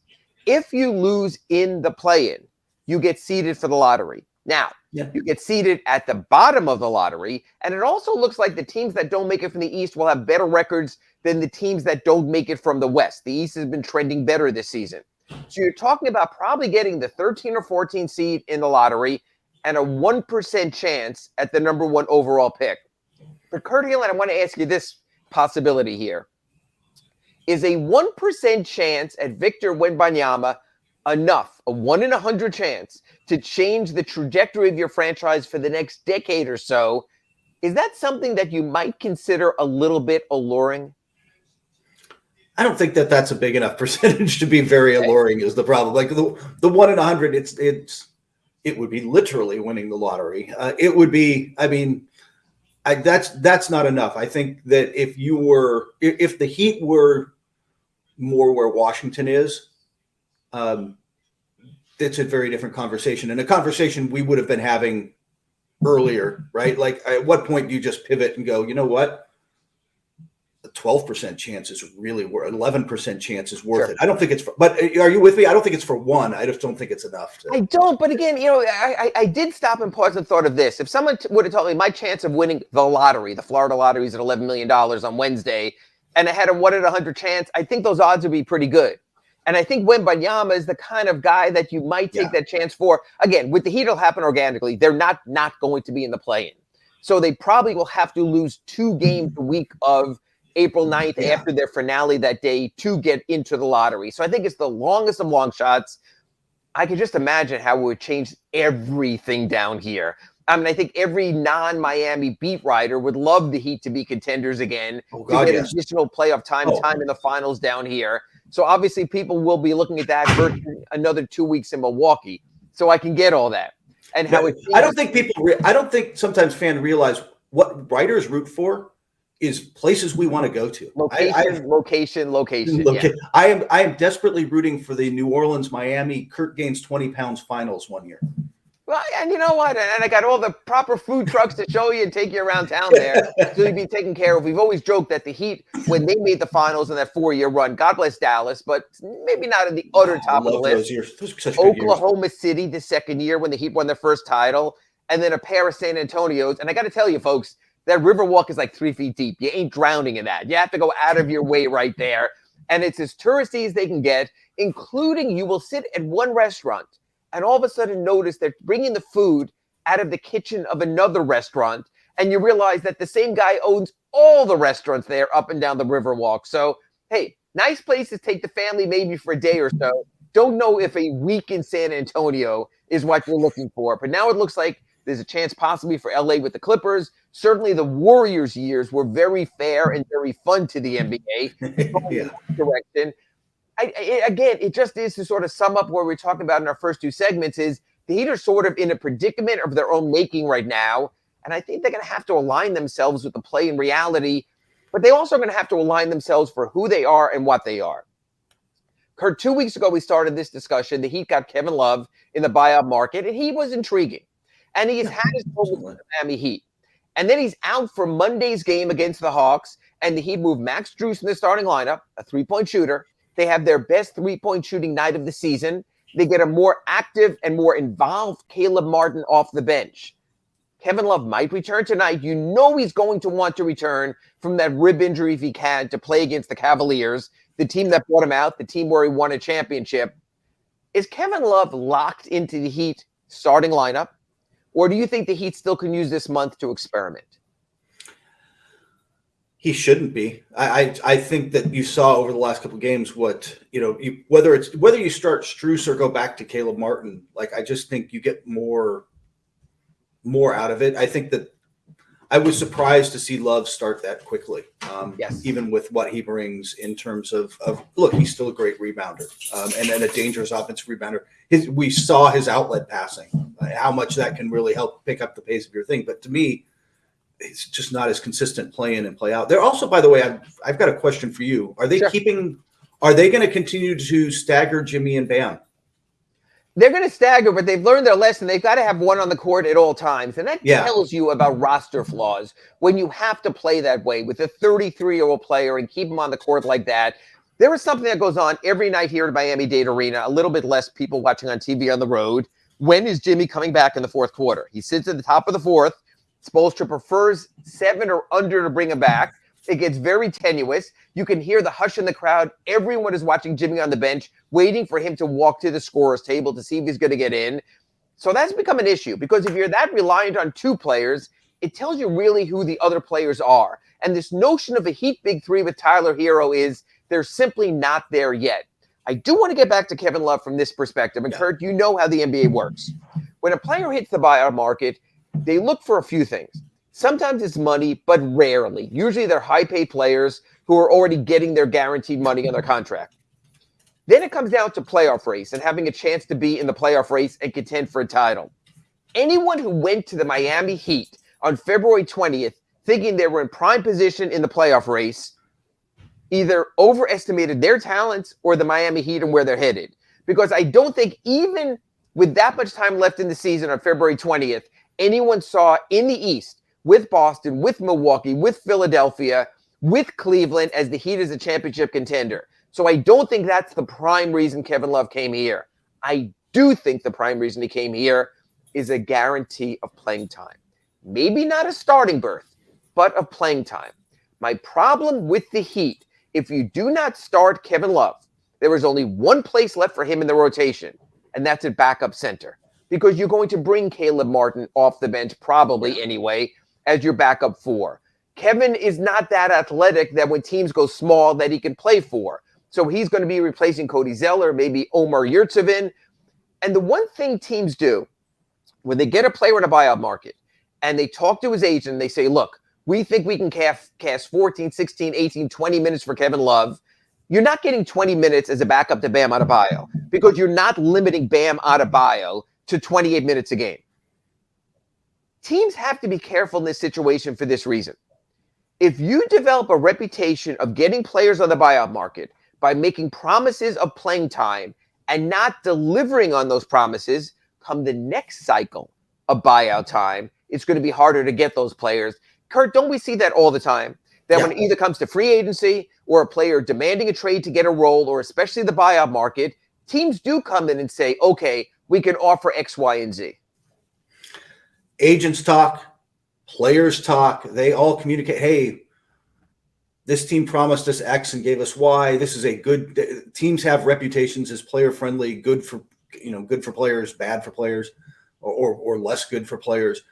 If you lose in the play-in, you get seeded for the lottery. Now, you get seeded at the bottom of the lottery, and it also looks like the teams that don't make it from the East will have better records than the teams that don't make it from the West. The East has been trending better this season. So you're talking about probably getting the 13 or 14 seed in the lottery and a 1% chance at the number 1 overall pick. But Kurt Helin, I want to ask you this possibility here. Is a 1% chance at Victor Wembanyama enough, a 1 in 100 chance, to change the trajectory of your franchise for the next decade or so? Is that something that you might consider a little bit alluring? I don't think that's a big enough percentage to be very alluring is the problem. Like the 1 in 100, it would be literally winning the lottery. It would be, that's not enough. I think that if the Heat were more where Washington is, it's a very different conversation, and a conversation we would have been having earlier, right? Like at what point do you just pivot and go, you know what? A 12% chance is really worth 11% chance is worth it. I don't think it's but are you with me? I don't think it's for 1. I just don't think it's enough. I don't, but again, I did stop and pause and thought of this. If someone would have told me my chance of winning the lottery, the Florida lottery is at $11 million on Wednesday, and I had a 1 in 100 chance, I think those odds would be pretty good. And I think Wembanyama is the kind of guy that you might take that chance for. Again, with the Heat, it'll happen organically. They're not going to be in the play-in. So they probably will have to lose 2 games the week of April 9th after their finale that day to get into the lottery. So I think it's the longest of long shots. I can just imagine how it would change everything down here. I mean, I think every non-Miami beat writer would love the Heat to be contenders again, to get additional playoff time in the finals down here. So obviously people will be looking at that versus another 2 weeks in Milwaukee. So I can get all that. And how it I don't think sometimes fans realize what writers root for is places we want to go to. Location. Yeah. I am desperately rooting for the New Orleans, Miami, Kurt gains 20 pounds finals one year. Well, and you know what? And I got all the proper food trucks to show you and take you around town there. So you'd be taken care of. We've always joked that the Heat, when they made the finals in that 4-year run, God bless Dallas, but maybe not in the utter top of the list. Those years. Those such Oklahoma City, the second year when the Heat won their first title, and then a pair of San Antonios. And I got to tell you, folks, that Riverwalk is like 3 feet deep. You ain't drowning in that. You have to go out of your way right there. And it's as touristy as they can get, including you will sit at one restaurant and all of a sudden notice they're bringing the food out of the kitchen of another restaurant. And you realize that the same guy owns all the restaurants there up and down the Riverwalk. So, hey, nice place to take the family maybe for a day or so. Don't know if a week in San Antonio is what you're looking for. But now it looks like there's a chance possibly for LA with the Clippers. Certainly the Warriors years were very fair and very fun to the NBA. Yeah. Direction. Again, it just is to sort of sum up what we're talking about in our first two segments is the Heat are sort of in a predicament of their own making right now. And I think they're going to have to align themselves with the play in reality, but they also are going to have to align themselves for who they are and what they are. Kurt, 2 weeks ago, we started this discussion. The Heat got Kevin Love in the buyout market, and he was intriguing. And he's had his moments with the Miami Heat. And then he's out for Monday's game against the Hawks, and the Heat moved Max Strus in the starting lineup, a three-point shooter. They have their best three-point shooting night of the season. They get a more active and more involved Caleb Martin off the bench. Kevin Love might return tonight. You know he's going to want to return from that rib injury if he can to play against the Cavaliers, the team that brought him out, the team where he won a championship. Is Kevin Love locked into the Heat starting lineup? Or do you think the Heat still can use this month to experiment? He shouldn't be. I think that you saw over the last couple of games what, whether you start Strus or go back to Caleb Martin, like I just think you get more out of it. I think that I was surprised to see Love start that quickly. Yes. Even with what he brings in terms of look, he's still a great rebounder and then a dangerous offensive rebounder. We saw his outlet passing, how much that can really help pick up the pace of your thing. But to me, it's just not as consistent play in and play out. They're also, by the way, I've got a question for you. Are they going to continue to stagger Jimmy and Bam? They're going to stagger, but they've learned their lesson. They've got to have one on the court at all times. And that tells you about roster flaws when you have to play that way with a 33-year-old player and keep him on the court like that. There is something that goes on every night here at Miami-Dade Arena, a little bit less people watching on TV on the road. When is Jimmy coming back in the fourth quarter? He sits at the top of the fourth. Spoelstra prefers 7 or under to bring him back. It gets very tenuous. You can hear the hush in the crowd. Everyone is watching Jimmy on the bench, waiting for him to walk to the scorer's table to see if he's going to get in. So that's become an issue because if you're that reliant on two players, it tells you really who the other players are. And this notion of a Heat Big Three with Tyler Hero is they're simply not there yet. I do want to get back to Kevin Love from this perspective. And Kurt, you know how the NBA works. When a player hits the buyout market, they look for a few things. Sometimes it's money, but rarely. Usually they're high-paid players who are already getting their guaranteed money on their contract. Then it comes down to playoff race and having a chance to be in the playoff race and contend for a title. Anyone who went to the Miami Heat on February 20th thinking they were in prime position in the playoff race either overestimated their talents or the Miami Heat and where they're headed. Because I don't think even with that much time left in the season on February 20th, anyone saw in the East with Boston, with Milwaukee, with Philadelphia, with Cleveland as the Heat is a championship contender. So I don't think that's the prime reason Kevin Love came here. I do think the prime reason he came here is a guarantee of playing time. Maybe not a starting berth, but of playing time. My problem with the Heat, if you do not start Kevin Love, there is only one place left for him in the rotation, and that's at backup center. Because you're going to bring Caleb Martin off the bench probably anyway as your backup 4. Kevin is not that athletic that when teams go small that he can play for. So he's going to be replacing Cody Zeller, maybe Omar Yurtseven. And the one thing teams do when they get a player in a buyout market and they talk to his agent and they say, look, we think we can cast 14, 16, 18, 20 minutes for Kevin Love. You're not getting 20 minutes as a backup to Bam Adebayo because you're not limiting Bam Adebayo to 28 minutes a game. Teams have to be careful in this situation for this reason. If you develop a reputation of getting players on the buyout market by making promises of playing time and not delivering on those promises, come the next cycle of buyout time, it's going to be harder to get those players. Kurt, don't we see that all the time? That when it either comes to free agency or a player demanding a trade to get a role, or especially the buyout market, teams do come in and say, okay, we can offer X, Y, and Z. Agents talk, Players talk. They all communicate. Hey, this team promised us X and gave us Y. This is a good teams have reputations as player friendly, good for players, bad for players, or less good for players.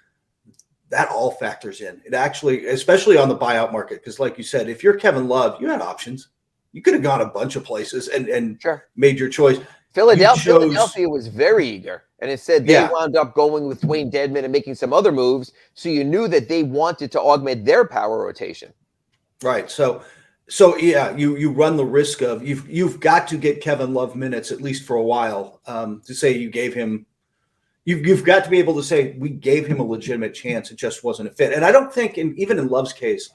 That all factors in. It actually, especially on the buyout market, because like you said, if you're Kevin Love, you had options. You could have gone a bunch of places and Sure. made your choice. Philadelphia was very eager, and it said they wound up going with Dwayne Dedmon and making some other moves. So you knew that they wanted to augment their power rotation. Right. So yeah, you run the risk of you've got to get Kevin Love minutes at least for a while to say you gave him. You've got to be able to say we gave him a legitimate chance. It just wasn't a fit. And I don't think, even in Love's case,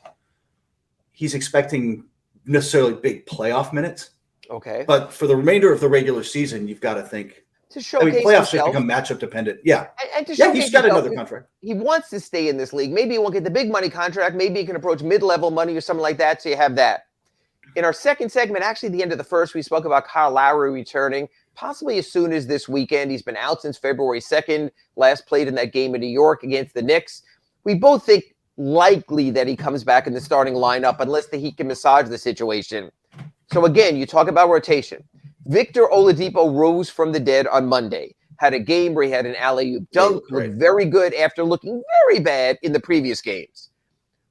he's expecting necessarily big playoff minutes. Okay. But for the remainder of the regular season, you've got to think. To showcase playoffs himself. become matchup dependent. Yeah. And to showcase he's got himself, another contract. He wants to stay in this league. Maybe he won't get the big money contract. Maybe he can approach mid-level money or something like that. So you have that. In our second segment, actually the end of the first, we spoke about Kyle Lowry returning, possibly as soon as this weekend. He's been out since February 2nd, last played in that game in New York against the Knicks. We both think likely that he comes back in the starting lineup unless the Heat can massage the situation. So again, you talk about rotation. Victor Oladipo rose from the dead on Monday. Had a game where he had an alley-oop dunk, looked very good after looking very bad in the previous games.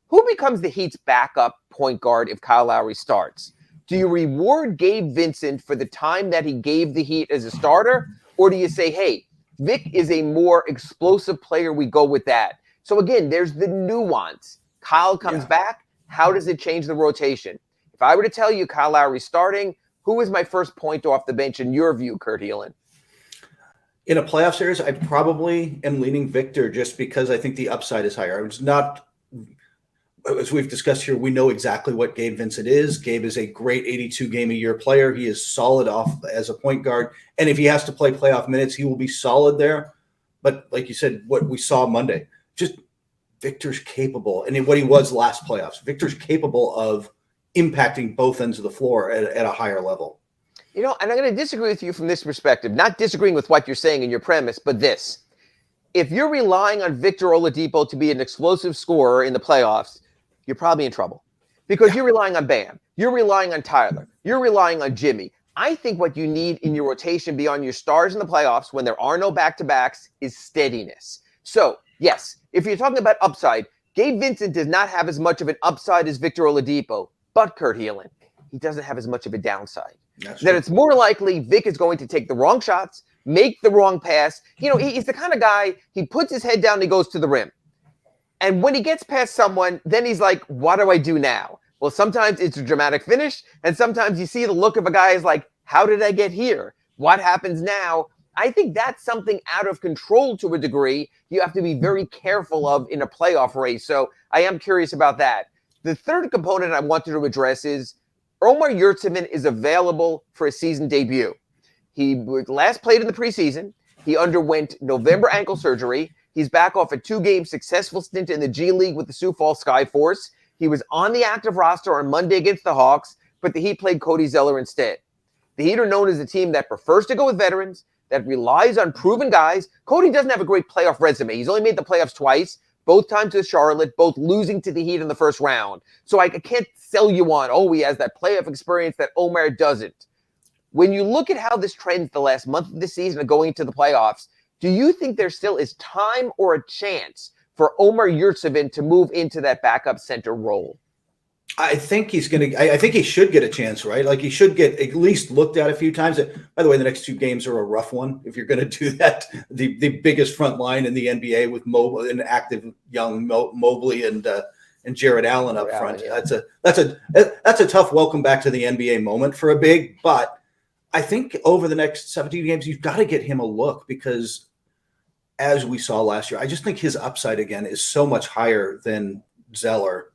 Who becomes the Heat's backup point guard if Kyle Lowry starts? Do you reward Gabe Vincent for the time that he gave the Heat as a starter? Or do you say, hey, Vic is a more explosive player, we go with that? So again, there's the nuance. Kyle comes back. How does it change the rotation? If I were to tell you Kyle Lowry starting, who is my first point off the bench in your view, Kurt Helin? In a playoff series, I probably am leaning Victor just because I think the upside is higher. It's not, as we've discussed here, we know exactly what Gabe Vincent is. Gabe is a great 82-game-a-year player. He is solid off as a point guard. And if he has to play playoff minutes, he will be solid there. But like you said, what we saw Monday, just Victor's capable. And what he was last playoffs, Victor's capable of impacting both ends of the floor at a higher level. You know, and I'm going to disagree with you from this perspective, not disagreeing with what you're saying in your premise, but this. If you're relying on Victor Oladipo to be an explosive scorer in the playoffs, you're probably in trouble because you're relying on Bam. You're relying on Tyler. You're relying on Jimmy. I think what you need in your rotation beyond your stars in the playoffs when there are no back-to-backs is steadiness. So, yes, if you're talking about upside, Gabe Vincent does not have as much of an upside as Victor Oladipo, but Kurt Helin, he doesn't have as much of a downside. That it's more likely Vic is going to take the wrong shots, make the wrong pass. You know, he's the kind of guy, he puts his head down and he goes to the rim. And when he gets past someone, then he's like, what do I do now? Well, sometimes it's a dramatic finish, and sometimes you see the look of a guy is like, how did I get here? What happens now? I think that's something out of control to a degree you have to be very careful of in a playoff race. So I am curious about that. The third component I wanted to address is Omer Yurtseven is available for a season debut. He last played in the preseason. He underwent November ankle surgery. He's back off a 2-game successful stint in the G League with the Sioux Falls Skyforce. He was on the active roster on Monday against the Hawks, but the Heat played Cody Zeller instead. The Heat are known as a team that prefers to go with veterans, that relies on proven guys. Cody doesn't have a great playoff resume. He's only made the playoffs twice, both times with Charlotte, both losing to the Heat in the first round. So I can't sell you on, he has that playoff experience that Omer doesn't. When you look at how this trends the last month of the season and going into the playoffs, do you think there still is time or a chance for Omer Yurtseven to move into that backup center role? I think he's going to. I think he should get a chance, right? Like he should get at least looked at a few times. By the way, the next 2 games are a rough one. If you're going to do that, the biggest front line in the NBA with an active young Mobley and Jared Allen up front. Yeah. That's a tough welcome back to the NBA moment for a big. But I think over the next 17 games, you've got to get him a look because, as we saw last year, I just think his upside again is so much higher than Zeller.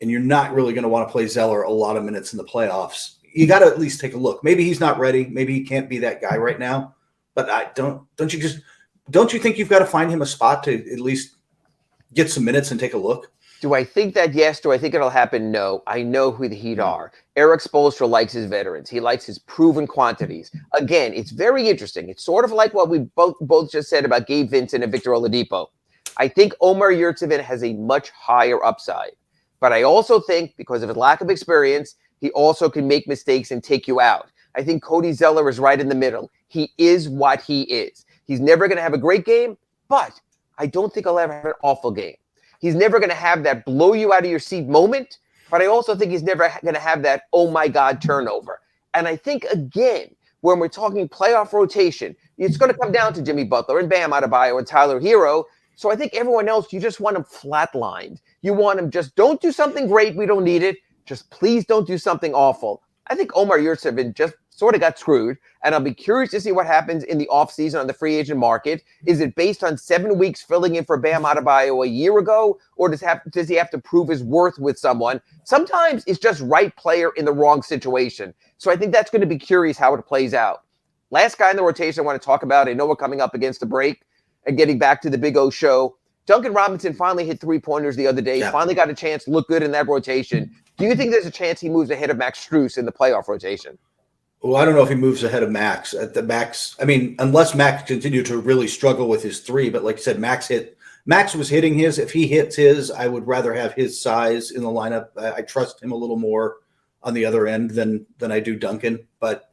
And you're not really going to want to play Zeller a lot of minutes in the playoffs. You got to at least take a look. Maybe he's not ready. Maybe he can't be that guy right now. But don't you think you've got to find him a spot to at least get some minutes and take a look? Do I think that? Yes. Do I think it'll happen? No. I know who the Heat are. Eric Spoelstra likes his veterans. He likes his proven quantities. Again, it's very interesting. It's sort of like what we both just said about Gabe Vincent and Victor Oladipo. I think Omar Yurtseven has a much higher upside. But I also think, because of his lack of experience, he also can make mistakes and take you out. I think Cody Zeller is right in the middle. He is what he is. He's never going to have a great game, but I don't think he'll ever have an awful game. He's never going to have that blow you out of your seat moment, but I also think he's never going to have that, oh my God, turnover. And I think, again, when we're talking playoff rotation, it's going to come down to Jimmy Butler and Bam Adebayo and Tyler Hero. So I think everyone else, you just want them flatlined. You want them just don't do something great. We don't need it. Just please don't do something awful. I think Omar Yurtseven just sort of got screwed, and I'll be curious to see what happens in the offseason on the free agent market. Is it based on 7 weeks filling in for Bam Adebayo a year ago, or does he have to prove his worth with someone? Sometimes it's just right player in the wrong situation. So I think that's going to be curious how it plays out. Last guy in the rotation I want to talk about, I know we're coming up against the break and getting back to the Big O show. Duncan Robinson finally hit 3-pointers the other day, finally got a chance to look good in that rotation. Do you think there's a chance he moves ahead of Max Strus in the playoff rotation? Well, I don't know if he moves ahead of Max. I mean, unless Max continued to really struggle with his three, but like you said, Max was hitting his. If he hits his, I would rather have his size in the lineup. I trust him a little more on the other end than I do Duncan. But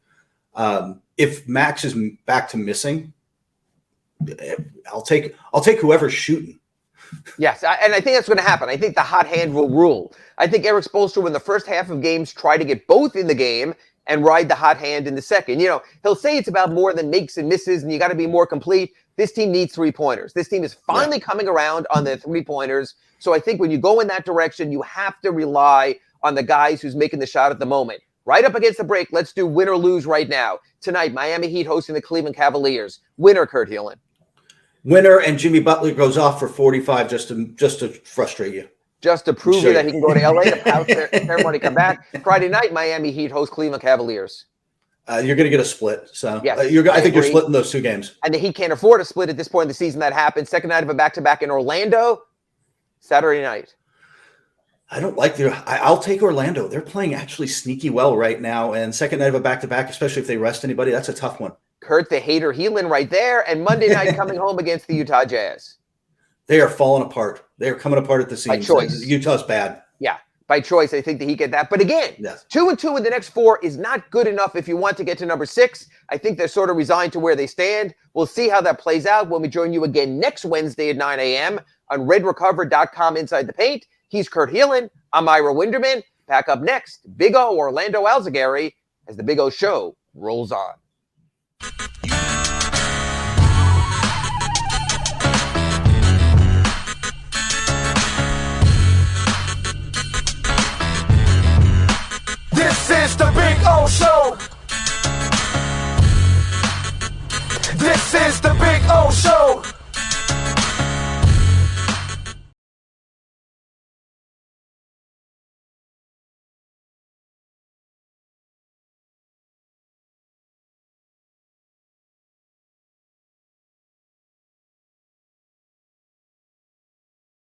if Max is back to missing, I'll take whoever's shooting. Yes, and I think that's going to happen. I think the hot hand will rule. I think Eric Spoelstra in the first half of games try to get both in the game and ride the hot hand in the second. You know, he'll say it's about more than makes and misses, and you got to be more complete. This team needs 3-pointers. This team is finally coming around on their 3-pointers. So I think when you go in that direction, you have to rely on the guys who's making the shot at the moment. Right up against the break, let's do win or lose right now. Tonight, Miami Heat hosting the Cleveland Cavaliers. Winner, Kurt Helin. Winner, and Jimmy Butler goes off for 45 just to frustrate you. Just to prove that he can go to LA to pout ceremony, come back. Friday night, Miami Heat host Cleveland Cavaliers. You're going to get a split. So yes, I think you're splitting those two games. And the Heat can't afford a split at this point in the season. That happens. Second night of a back-to-back in Orlando, Saturday night. I don't like I'll take Orlando. They're playing actually sneaky well right now. And second night of a back-to-back, especially if they rest anybody, that's a tough one. Kurt the hater Helin right there. And Monday night coming home against the Utah Jazz. They are falling apart. They are coming apart at the seams. By choice. Utah's bad. Yeah, by choice. I think the Heat get that. But again, 2-2 in the next 4 is not good enough if you want to get to number 6. I think they're sort of resigned to where they stand. We'll see how that plays out when we join you again next Wednesday at 9 a.m. on redrecover.com Inside the Paint. He's Kurt Helin. I'm Ira Winderman. Back up next, Big O Orlando Alzugaray as the Big O show rolls on. This is the Big O Show.